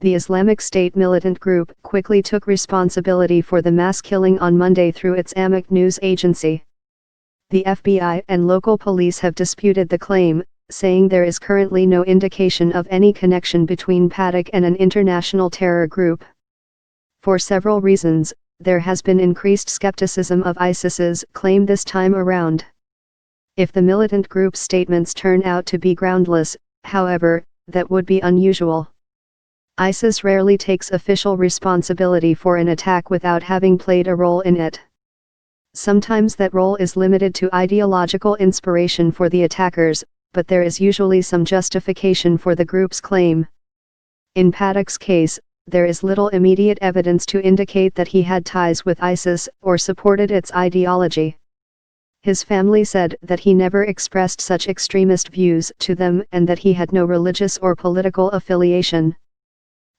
The Islamic State militant group quickly took responsibility for the mass killing on Monday through its Amaq news agency. The FBI and local police have disputed the claim, saying there is currently no indication of any connection between Paddock and an international terror group. For several reasons, there has been increased skepticism of ISIS's claim this time around. If the militant group's statements turn out to be groundless, however, that would be unusual. ISIS rarely takes official responsibility for an attack without having played a role in it. Sometimes that role is limited to ideological inspiration for the attackers, but there is usually some justification for the group's claim. In Paddock's case, there is little immediate evidence to indicate that he had ties with ISIS or supported its ideology. His family said that he never expressed such extremist views to them and that he had no religious or political affiliation.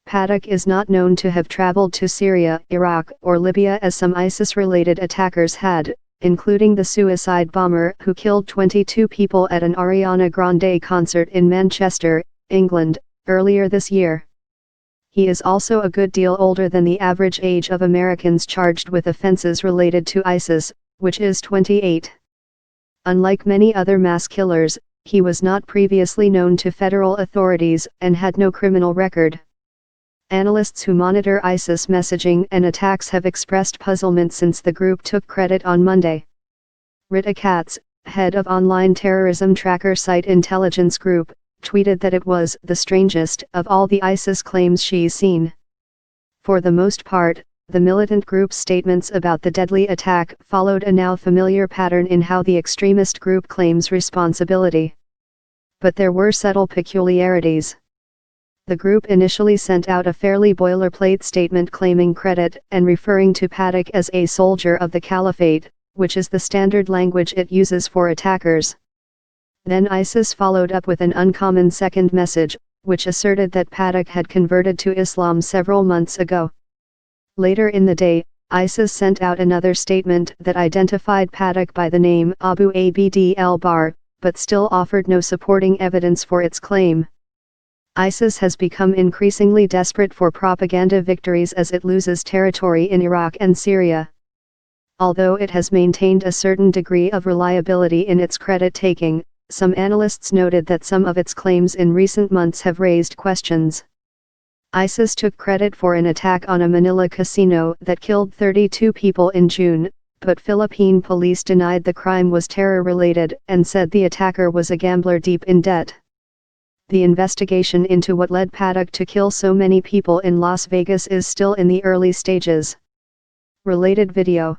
Paddock is not known to have traveled to Syria, Iraq, or Libya as some ISIS-related attackers had, including the suicide bomber who killed 22 people at an Ariana Grande concert in Manchester, England, earlier this year. He is also a good deal older than the average age of Americans charged with offenses related to ISIS, which is 28. Unlike many other mass killers, he was not previously known to federal authorities and had no criminal record. Analysts who monitor ISIS messaging and attacks have expressed puzzlement since the group took credit on Monday. Rita Katz, head of online terrorism tracker site Intelligence Group, tweeted that it was the strangest of all the ISIS claims she's seen. For the most part, the militant group's statements about the deadly attack followed a now familiar pattern in how the extremist group claims responsibility. But there were subtle peculiarities. The group initially sent out a fairly boilerplate statement claiming credit and referring to Paddock as a soldier of the caliphate, which is the standard language it uses for attackers. Then ISIS followed up with an uncommon second message, which asserted that Paddock had converted to Islam several months ago. Later in the day, ISIS sent out another statement that identified Paddock by the name Abu Abd el-Bar, but still offered no supporting evidence for its claim. ISIS has become increasingly desperate for propaganda victories as it loses territory in Iraq and Syria. Although it has maintained a certain degree of reliability in its credit-taking, some analysts noted that some of its claims in recent months have raised questions. ISIS took credit for an attack on a Manila casino that killed 32 people in June, but Philippine police denied the crime was terror-related and said the attacker was a gambler deep in debt. The investigation into what led Paddock to kill so many people in Las Vegas is still in the early stages. Related video.